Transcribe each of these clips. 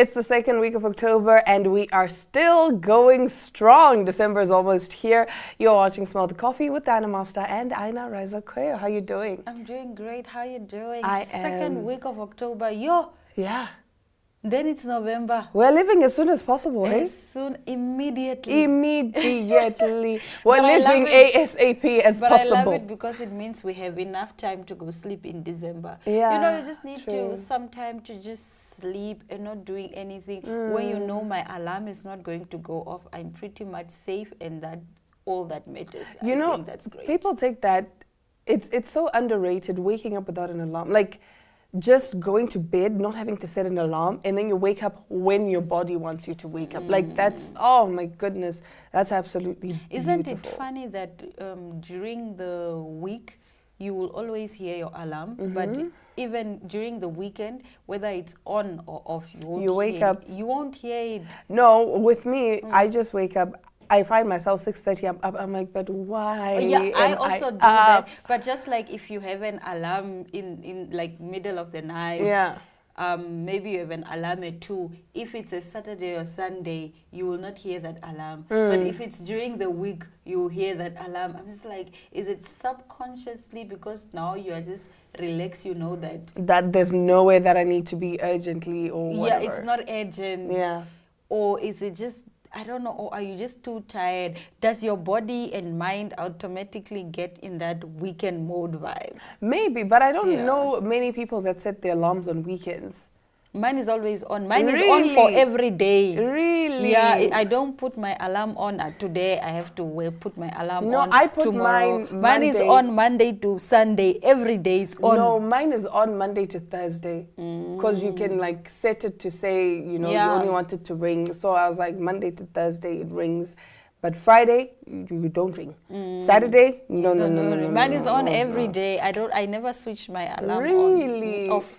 It's the second week of October and we are still going strong. December is almost here. You're watching Smell the Coffee with Diana Master and Aina Raisa Koyo. How are you doing? I'm doing great. How you doing? I Second am. week of October. Yo, Yeah. then it's November. We're living as soon as possible, As hey? soon, immediately. Immediately. We're But I love living it. ASAP as But possible. I love it because it means we have enough time to go sleep in December. Yeah, You know, you just need true. to some time to just sleep and not doing anything. When you know my alarm is not going to go off, I'm pretty much safe, and that's all that matters. You I know, think that's great. people take that, it's so underrated, waking up without an alarm. Like, just going to bed, not having to set an alarm, and then you wake up when your body wants you to wake up. Like, that's, oh my goodness, that's absolutely Isn't beautiful. it funny that during the week you will always hear your alarm, but even during the weekend, whether it's on or off, You wake up. You won't hear it. No, with me, I just wake up. I find myself 6:30. I'm up. I'm like, but why? Oh, yeah, I am also do up? that. But just like if you have an alarm in like middle of the night, Yeah. maybe you have an alarm at 2. If it's a Saturday or Sunday, you will not hear that alarm. But if it's during the week, you will hear that alarm. I'm just like, is it subconsciously because now you are just relaxed, you know that? That there's no way that I need to be urgently or whatever. Yeah, it's not urgent. Yeah. Or is it just, I don't know, or are you just too tired? Does your body and mind automatically get in that weekend mode vibe? Maybe, but I don't Yeah. know many people that set their alarms on weekends. Mine is always on. Mine is on for Really? every day. Really? Yeah, I don't put my alarm on today. I have to put my alarm No, on I put tomorrow. mine is Monday. on Monday to Sunday. Every day it's on. No, mine is on Monday to Thursday because you can like set it to say, you know, Yeah. you only want it to ring. So I was like, Monday to Thursday it rings, but Friday you don't ring. Saturday, no. Mine is on no, every no. day. I never switch my alarm Really? on. Off.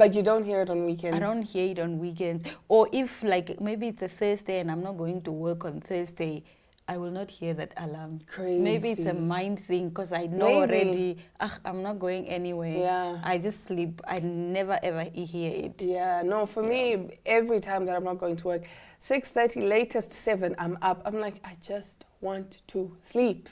But you don't hear it on weekends. I don't hear it on weekends. Or if like maybe it's a Thursday and I'm not going to work on Thursday, I will not hear that alarm. Maybe it's a Crazy. mind thing because I know Maybe. already, I'm not going anywhere. Yeah. I just sleep. I never ever hear it. Yeah, no, for me, every time that I'm not going to work, 6:30, latest 7, I'm up. I'm like, I just want to sleep.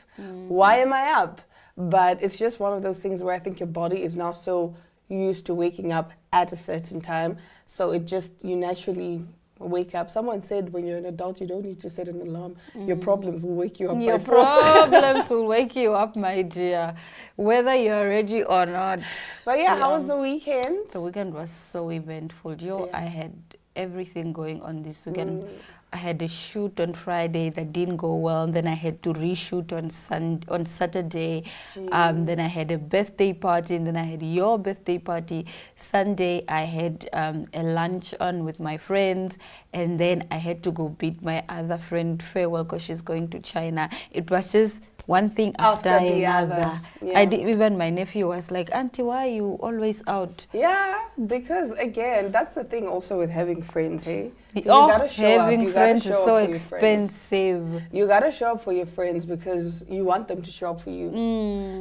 Why am I up? But it's just one of those things where I think your body is now so used to waking up at a certain time. So it just, you naturally wake up. Someone said when you're an adult, you don't need to set an alarm. Your problems will wake you up Your by force. problems will wake you up, my dear, whether you're ready or not. But yeah, how was the weekend? The weekend was so eventful. Yeah. I had everything going on this weekend. I had a shoot on Friday that didn't go well, and then I had to reshoot on Saturday. Then I had a birthday party, and then I had your birthday party. Sunday I had a lunch on with my friends, and then I had to go bid my other friend farewell because she's going to China. It was just one thing after the another. other. Yeah. Even my nephew was like, Auntie, why are you always out? Yeah, because again, that's the thing also with having friends, hey? 'Cause Oh, you gotta show up. having You gotta friends show is up so for your friends. expensive. You gotta show up for your friends because you want them to show up for you.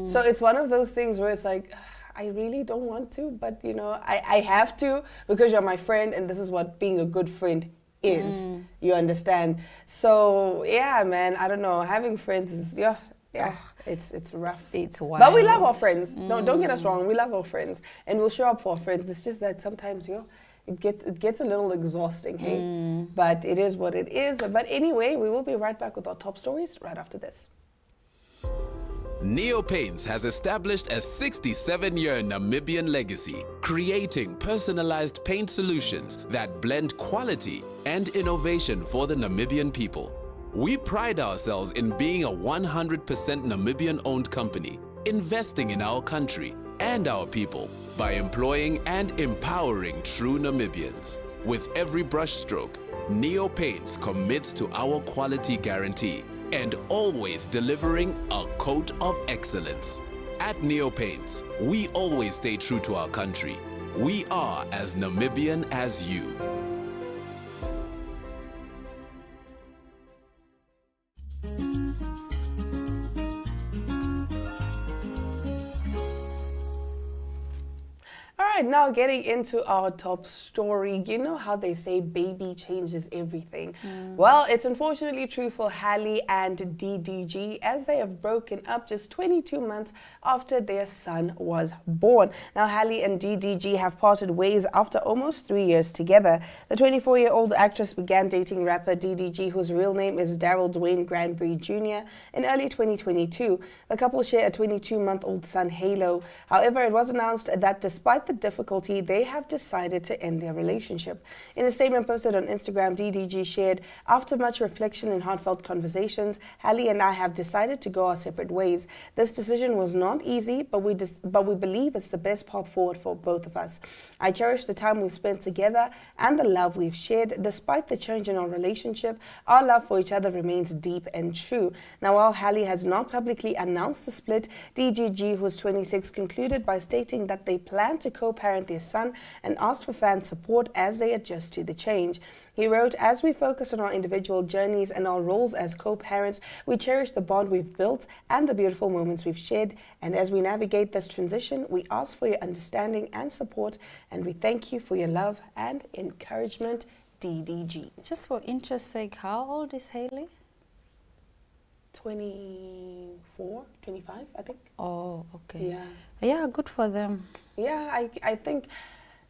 So it's one of those things where it's like, I really don't want to, but you know, I have to because you're my friend and this is what being a good friend is. You understand? So yeah, man, I don't know. Having friends is it's rough. It's wild. But we love our friends. No, don't get us wrong. We love our friends, and we'll show up for our friends. It's just that sometimes, it gets a little exhausting, hey. But it is what it is. But anyway, we will be right back with our top stories right after this. Neo Paints has established a 67-year Namibian legacy, creating personalized paint solutions that blend quality and innovation for the Namibian people. We pride ourselves in being a 100% Namibian-owned company, investing in our country and our people by employing and empowering true Namibians. With every brushstroke, Neo Paints commits to our quality guarantee and always delivering a coat of excellence. At Neo Paints, we always stay true to our country. We are as Namibian as you. right, now getting into our top story. You know how they say baby changes everything? Well, it's unfortunately true for Halle and DDG, as they have broken up just 22 months after their son was born. Now, Halle and DDG have parted ways after almost 3 years together. The 24-year-old actress began dating rapper DDG, whose real name is Daryl Dwayne Granbury Jr., in early 2022. The couple share a 22-month-old son, Halo. However, it was announced that despite the difficulty, they have decided to end their relationship. In a statement posted on Instagram, DDG shared, "After much reflection and heartfelt conversations, Halle and I have decided to go our separate ways. This decision was not easy, but we believe it's the best path forward for both of us. I cherish the time we've spent together and the love we've shared. Despite the change in our relationship, our love for each other remains deep and true." Now, while Halle has not publicly announced the split, DDG, who's 26, concluded by stating that they plan to co-parent their son and asked for fan support as they adjust to the change. He wrote, "As we focus on our individual journeys and our roles as co-parents, we cherish the bond we've built and the beautiful moments we've shared. And as we navigate this transition, we ask for your understanding and support, and we thank you for your love and encouragement, DDG." Just for interest's sake, how old is Halle? 24, 25, I think. Oh, okay. Yeah. Yeah, good for them. Yeah, I think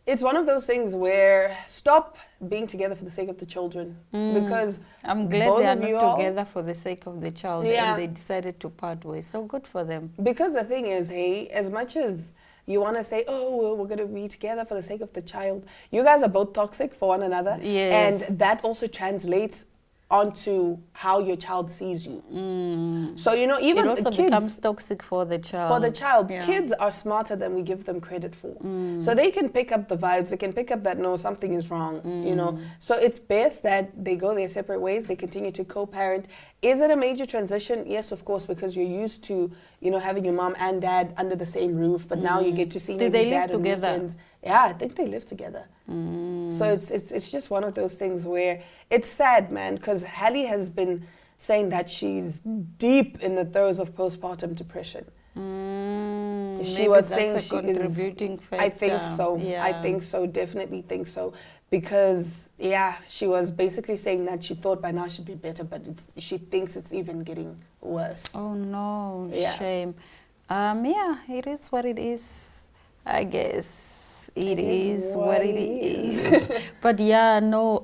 it's one of those things where stop being together for the sake of the children. Because I'm glad both they are of you not all- together for the sake of the child, Yeah. and they decided to part ways. So good for them. Because the thing is, hey, as much as you want to say, oh, well, we're going to be together for the sake of the child, you guys are both toxic for one another. Yes. And that also translates onto how your child sees you. So, you know, even It also kids, becomes toxic for the child. for the child, Yeah. kids are smarter than we give them credit for. So they can pick up the vibes, they can pick up that, no, something is wrong, you know. So it's best that they go their separate ways, they continue to co-parent. Is it a major transition? Yes, of course, because you're used to, you know, having your mom and dad under the same roof, but now you get to see Do maybe they live dad on together? weekends. Yeah, I think they live together. So it's just one of those things where it's sad, man, because Halle has been saying that she's deep in the throes of postpartum depression. She Maybe was that's saying a she contributing is. factor. I think so. Yeah. I think so. Definitely think so. Because yeah, she was basically saying that she thought by now she'd be better, but she thinks it's even getting worse. Oh no, Yeah. shame. Yeah, it is what it is. I guess it is what it is. But yeah, no,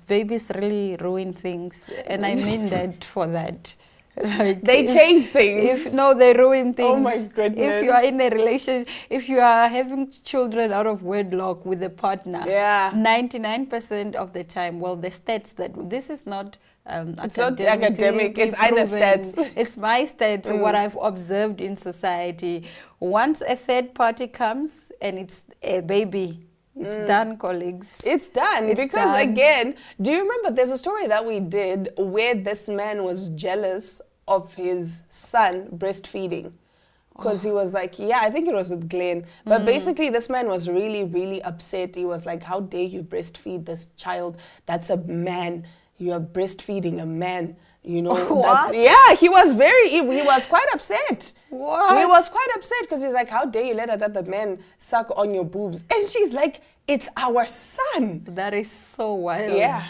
babies really ruin things, and I mean that for that. Like They change things. They ruin things. Oh my goodness. If you are in a relationship, if you are having children out of wedlock with a partner, Yeah. 99% of the time, well, the stats that this is not. It's not academic, it's Ina stats. It's my stats, what I've observed in society. Once a third party comes and it's a baby, it's done, colleagues. It's done. It's because done. again, do you remember there's a story that we did where this man was jealous of his son breastfeeding? Because he was like, yeah, I think it was with Glenn. But basically, this man was really, really upset. He was like, how dare you breastfeed this child? That's a man. You are breastfeeding a man. You know, What? Yeah, he was quite upset. What? He was quite upset because he's like, how dare you let another man suck on your boobs? And she's like, it's our son. That is so wild. Yeah.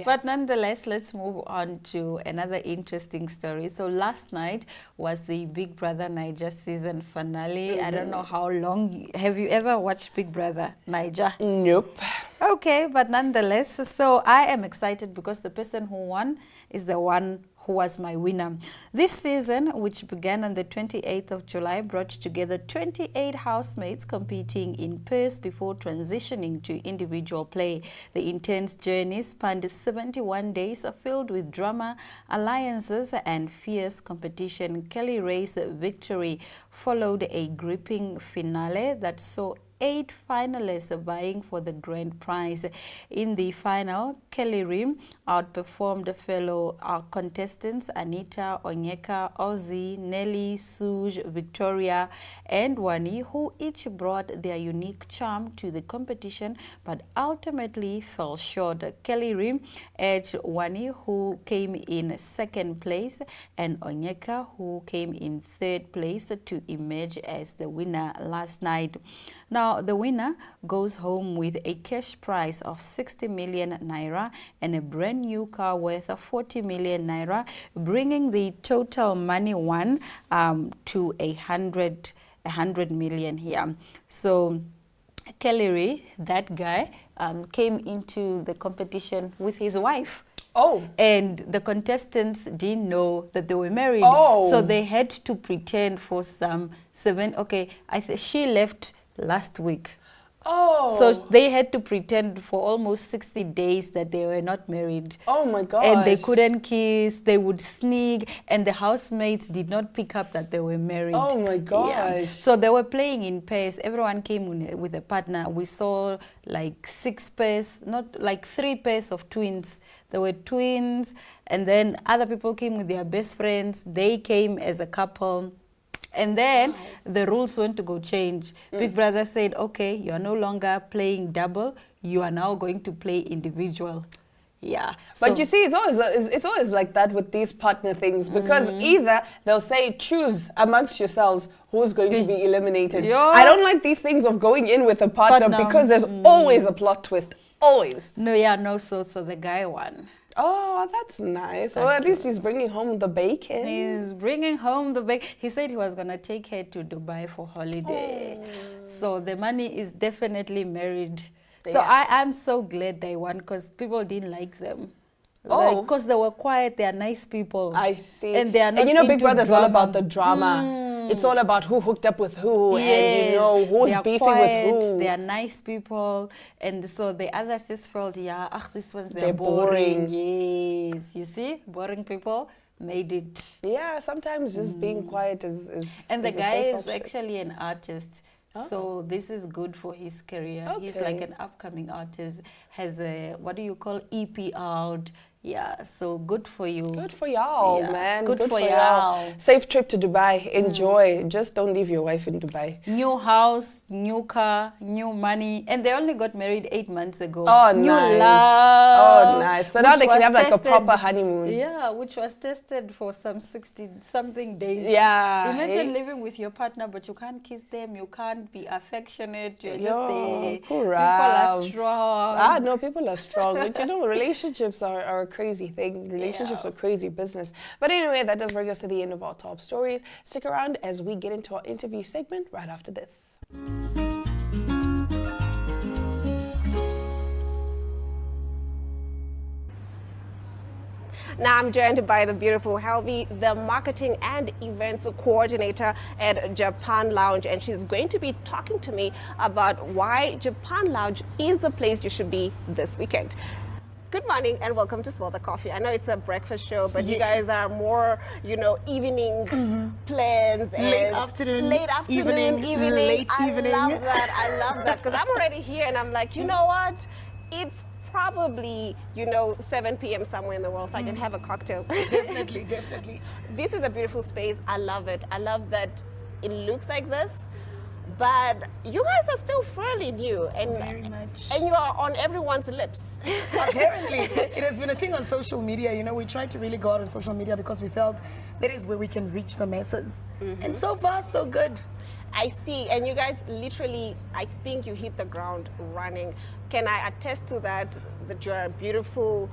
But nonetheless, let's move on to another interesting story. So last night was the Big Brother Niger season finale. I don't know how long. Have you ever watched Big Brother Niger? Nope. Okay, but nonetheless, so I am excited because the person who won is the one who was my winner. This season, which began on the 28th of July, brought together 28 housemates competing in pairs before transitioning to individual play. The intense journey spanned 71 days filled with drama, alliances, and fierce competition. Kelly Ray's victory followed a gripping finale that saw 8 finalists vying for the grand prize. In the final, Kelly Rim outperformed fellow contestants Anita, Onyeka, Ozzy, Nelly, Suge, Victoria, and Wani, who each brought their unique charm to the competition but ultimately fell short. Kelly Rim edged Wani, who came in second place, and Onyeka, who came in third place, to emerge as the winner last night. Now, Now, the winner goes home with a cash prize of 60 million naira and a brand new car worth of 40 million naira, bringing the total money won to 100 million here. So Kelly, that guy, came into the competition with his wife. Oh. And the contestants didn't know that they were married. Oh. So they had to pretend for some she left last week. Oh. So they had to pretend for almost 60 days that they were not married. Oh my gosh. And they couldn't kiss, they would sneak, and the housemates did not pick up that they were married. Oh my gosh. Yeah. So they were playing in pairs. Everyone came with a partner. We saw like 6 pairs, not like 3 pairs of twins. There were twins, and then other people came with their best friends. They came as a couple. And then the rules went to go change. Big Brother said, okay, you are no longer playing double. You are now going to play individual. Yeah. But So- you see, it's always like that with these partner things, because either they'll say, choose amongst yourselves who's going to be eliminated. Yeah. I don't like these things of going in with a partner because there's always a plot twist. Always. So the guy won. Oh, that's nice. Well, at least he's bringing home the bacon. He's bringing home the bag. He said he was going to take her to Dubai for holiday. So the money is definitely married. So Yeah. I'm so glad they won, because people didn't like them. Oh. Because they were quiet, they are nice people. I see. And they are not And you know, Big into Brother's all drama. about the drama. It's all about who hooked up with who, and you Yes, know who's they are beefing quiet, with who. They are nice people, and so the others just felt, this one's They're boring. Yes, you see, boring people made it. Yeah, sometimes just being quiet is And the is a guy safe is option. actually an artist. So this is good for his career. He's like Okay. an upcoming artist, has a, EP out. Yeah, so good for you. Good for y'all, Yeah, man. good for y'all. y'all. Safe trip to Dubai. Enjoy. Just don't leave your wife in Dubai. New house, new car, new money. And they only got married 8 months ago. Oh, new nice. love. Oh, nice. So now which they can was have like a tested- proper honeymoon. Yeah, which was tested for some 60-something days. Yeah. Imagine living with your partner, but you can't kiss them, you can't be affectionate, you're just Yo, there. cool People are Rav. strong. No, people are strong. But you know, relationships are a crazy thing. Relationships Yeah. are crazy business. But anyway, that does bring us to the end of our top stories. Stick around as we get into our interview segment right after this. Now I'm joined by the beautiful Helvi, the marketing and events coordinator at Japan Lounge, and she's going to be talking to me about why Japan Lounge is the place you should be this weekend. Good morning and welcome to Smell the Coffee. I know it's a breakfast show, but you guys are more, evening plans and Late afternoon, evening. late I evening. love that. I love that because I'm already here and I'm like, you know what? It's probably 7 p.m. somewhere in the world, so I can have a cocktail. Definitely, definitely. This is a beautiful space. I love it. I love that it looks like this, but you guys are still fairly new, and Very much. and you are on everyone's lips. Apparently, it has been a thing on social media. We tried to really go out on social media because we felt that is where we can reach the masses. And so far, so good. I see, and you guys literally, I think you hit the ground running. Can I attest to that you're a beautiful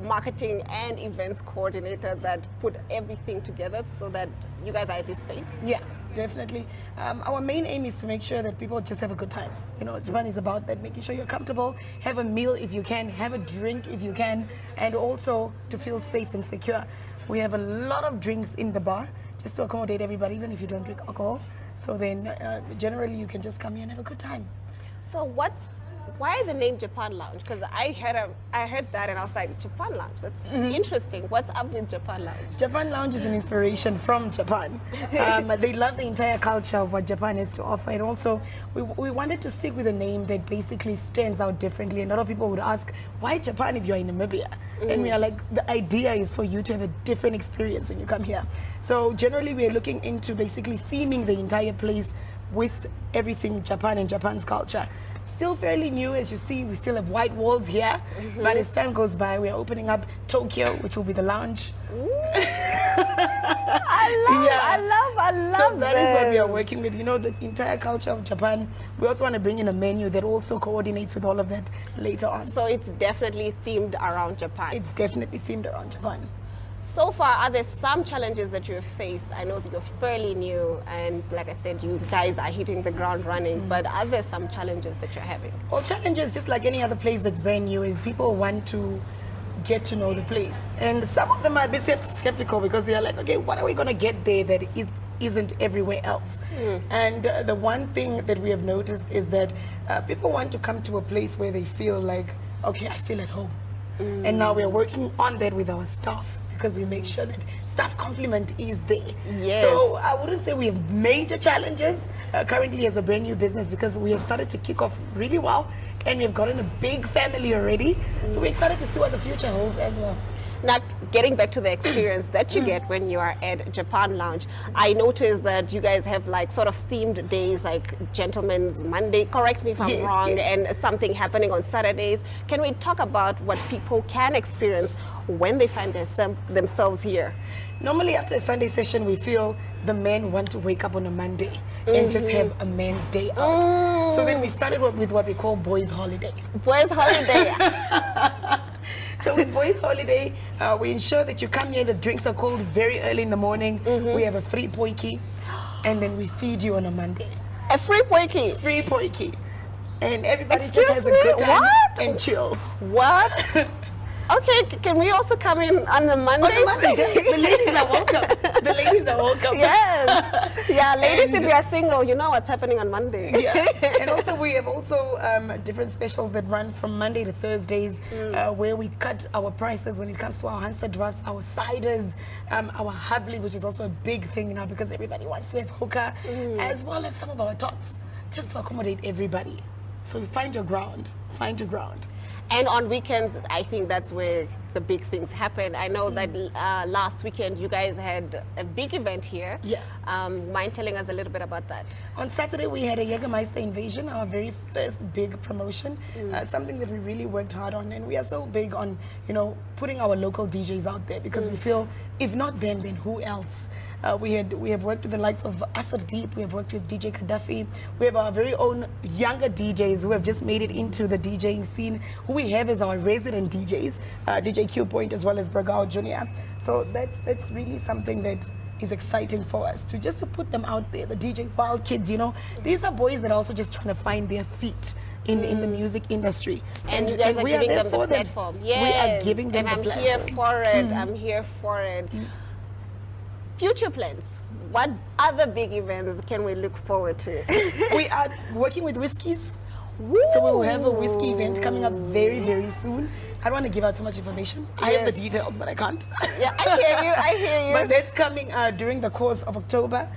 marketing and events coordinator that put everything together so that you guys are at this space? Yeah, definitely. Our main aim is to make sure that people just have a good time. Japan is about that, making sure you're comfortable, have a meal if you can, have a drink if you can, and also to feel safe and secure. We have a lot of drinks in the bar just to accommodate everybody, even if you don't drink alcohol. So then generally you can just come here and have a good time. So why the name Japan Lounge? Because I heard that and I was like, Japan Lounge, that's interesting. What's up with Japan Lounge? Japan Lounge is an inspiration from Japan. They love the entire culture of what Japan has to offer, and also we wanted to stick with a name that basically stands out differently. And a lot of people would ask, why Japan if you're in Namibia? And we are like, the idea is for you to have a different experience when you come here. So generally we are looking into basically theming the entire place with everything Japan and Japan's culture. Still fairly new, as you see. We still have white walls here, but as time goes by, we are opening up Tokyo, which will be the lounge. I I love So that is what we are this. working with. You know, the entire culture of Japan. We also want to bring in a menu that also coordinates with all of that later on. So it's definitely themed around Japan. It's definitely themed around Japan. So far, are there some challenges that you have faced? I know that you're fairly new, and like I said, you guys are hitting the ground running, but are there some challenges that you're having? Well, challenges, just like any other place that's brand new, is people want to get to know the place. And some of them are a bit skeptical because they are like, okay, what are we going to get there that isn't everywhere else? And the one thing that we have noticed is that people want to come to a place where they feel like, okay, I feel at home. And now we're working on that with our staff, because we make sure that staff complement is there. Yes. So I wouldn't say we have major challenges currently as a brand new business, because we have started to kick off really well, and we've gotten a big family already. So we're excited to see what the future holds as well. Now, getting back to the experience that you get when you are at Japan Lounge, I noticed that you guys have like sort of themed days, like Gentleman's Monday, correct me if I'm Yes, wrong, yes. and something happening on Saturdays. Can we talk about what people can experience when they find themselves here? Normally after a Sunday session, we feel the men want to wake up on a Monday and just have a man's day out. So then we started with what we call boys' holiday. Boys' holiday. So with Boys Holiday, we ensure that you come here, the drinks are cold very early in the morning. We have a free poiki, and then we feed you on a Monday. A free poiki. Free poiki. And everybody Excuse just has a me, good time what? and chills. What? Okay, can we also come in on the Mondays? On a Monday, the ladies are welcome. The ladies are welcome. Yes. Yeah, ladies, if And- you are single, you know what's happening on Monday. Yeah. And also we have different specials that run from Monday to Thursdays, where we cut our prices when it comes to our Hansa drafts, our ciders, our Hubley, which is also a big thing now because everybody wants to have hookah, as well as some of our tots, just to accommodate everybody. So find your ground. Find your ground. And on weekends, I think that's where the big things happen. I know that last weekend you guys had a big event here. Yeah. Mind telling us a little bit about that? On Saturday, we had a Jägermeister Invasion, our very first big promotion, something that we really worked hard on. And we are so big on, putting our local DJs out there, because we feel, if not them, then who else? We have worked with the likes of Asr Deep, we have worked with DJ Gaddafi. We have our very own younger DJs who have just made it into the DJing scene, who we have as our resident DJs, DJ Q Point as well as Bragao Jr. So that's really something that is exciting for us, to put them out there, the DJ Wild Kids, These are boys that are also just trying to find their feet in the music industry. And you guys are we giving there them the for platform. Yes. We are giving them and the I'm platform. here for it. I'm here for it. Future plans. What other big events can we look forward to? We are working with whiskeys. So we will have a whiskey event coming up very, very soon. I don't want to give out too much information. I have the Yes. details, but I can't. Yeah, I hear you. I hear you. But that's coming during the course of October.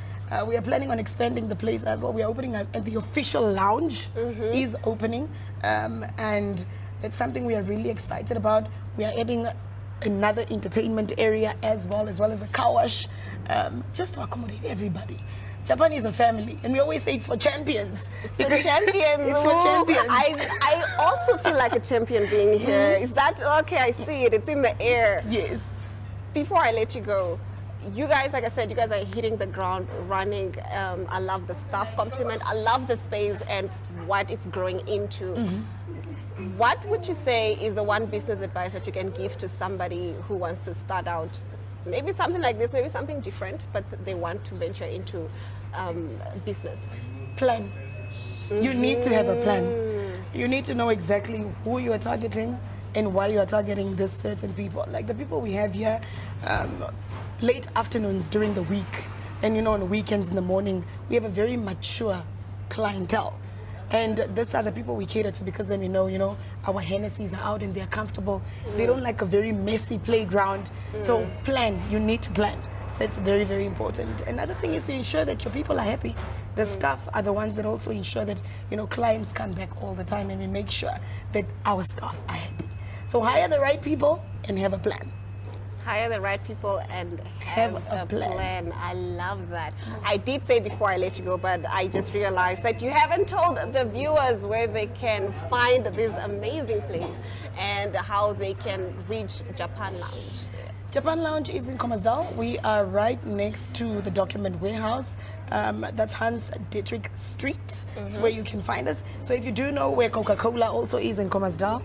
We are planning on expanding the place as well. We are opening the official lounge is opening, and it's something we are really excited about. We are adding another entertainment area as well as a car wash, just to accommodate everybody. Japan is a family, and we always say it's for champions. It's for champions. It's for champions. I also feel like a champion being here. Is that okay? I see it. It's in the air. Yes. Before I let you go, you guys, like I said, you guys are hitting the ground running. I love the staff compliment. I love the space and what it's growing into. What would you say is the one business advice that you can give to somebody who wants to start out? Maybe something like this, maybe something different, but they want to venture into business. Plan. You need to have a plan. You need to know exactly who you are targeting and why you are targeting this certain people. Like the people we have here, late afternoons during the week, and on weekends in the morning, we have a very mature clientele. And these are the people we cater to, because then we know, our Hennessy's are out and they're comfortable. They don't like a very messy playground. So plan, you need to plan. That's very, very important. Another thing is to ensure that your people are happy. The staff are the ones that also ensure that, clients come back all the time, and we make sure that our staff are happy. So hire the right people and have a plan. Hire the right people and have a plan. I love that. I did say before I let you go, but I just realized that you haven't told the viewers where they can find this amazing place and how they can reach Japan Lounge. Japan Lounge is in Commersdal. We are right next to the document warehouse. That's Hans Dietrich Street. It's where you can find us. So if you do know where Coca-Cola also is in Commersdal,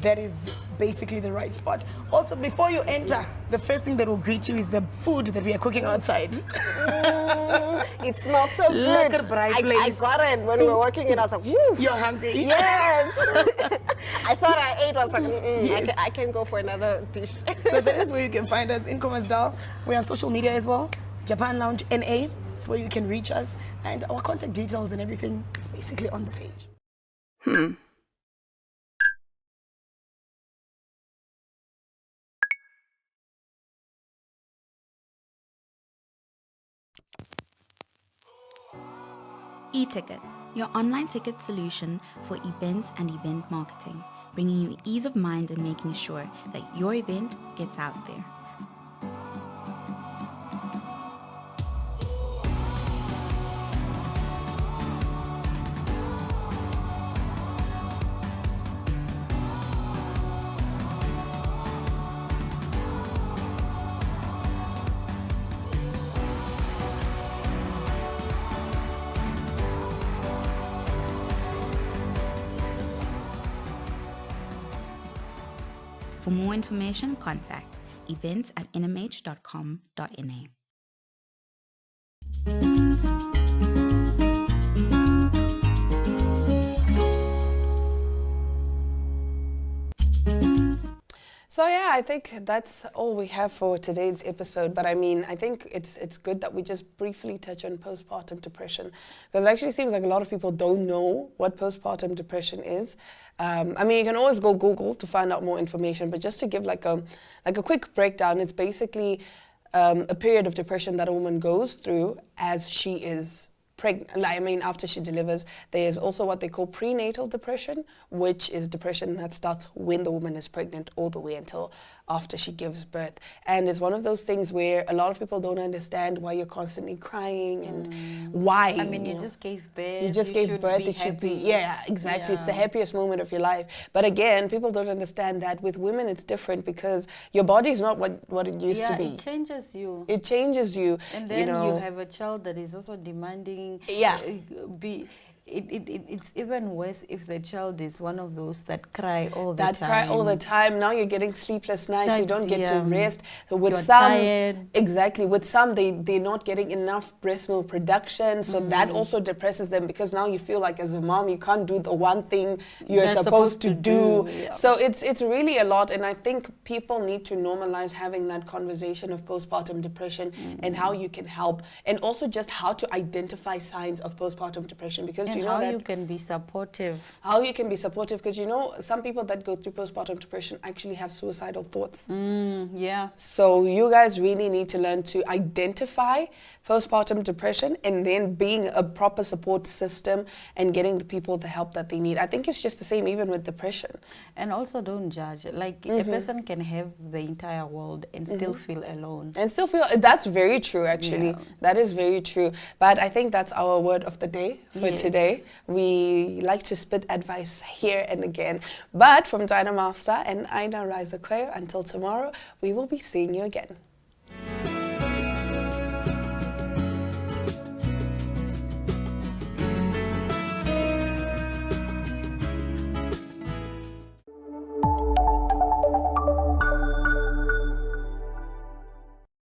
that is basically the right spot. Also, before you enter, the first thing that will greet you is the food that we are cooking outside. It smells so good. Lekker braai I vlees. got it when we were working it. I was like, woo. You're hungry? Yes. I thought I ate. I was like, Yes. I can go for another dish. So that is where you can find us in Commersdal. We're on social media as well. Japan Lounge NA. It's where you can reach us. And our contact details and everything is basically on the page. eTicket, your online ticket solution for events and event marketing, bringing you ease of mind and making sure that your event gets out there. For more information, contact events@nmh.com.na. So yeah, I think that's all we have for today's episode. But I mean, I think it's good that we just briefly touch on postpartum depression, because it actually seems like a lot of people don't know what postpartum depression is. I mean, you can always go Google to find out more information, but just to give like a quick breakdown, it's basically a period of depression that a woman goes through as she is pregnant. I mean, after she delivers. There's also what they call prenatal depression, which is depression that starts when the woman is pregnant all the way until after she gives birth. And it's one of those things where a lot of people don't understand why you're constantly crying and why. I mean, you know. just gave birth. You just gave birth. It should be, yeah, exactly. It's the happiest moment of your life. But again, people don't understand that with women it's different, because your body's not what it used to be. It changes you. It changes you. And then you have a child that is also demanding. Yeah. It's even worse if the child is one of those that cry all the time. That cry all the time. Now you're getting sleepless nights. You don't get to rest. With you're some, tired. Exactly. With some, they're not getting enough breast milk production, so that also depresses them, because now you feel like as a mom you can't do the one thing you're supposed to do. Yeah. So it's really a lot, and I think people need to normalize having that conversation of postpartum depression and how you can help, and also just how to identify signs of postpartum depression, because And you know how that you can be supportive. how you can be supportive, because you know some people that go through postpartum depression actually have suicidal thoughts. Yeah. So you guys really need to learn to identify postpartum depression, and then being a proper support system and getting the people the help that they need. I think it's just the same even with depression. And also don't judge. Like a person can have the entire world and still feel alone. And still feel, that's very true actually. Yeah. That is very true. But I think that's our word of the day for today. We like to spit advice here and again. But from Dinah Master and Aina Riza Quayo, until tomorrow, we will be seeing you again.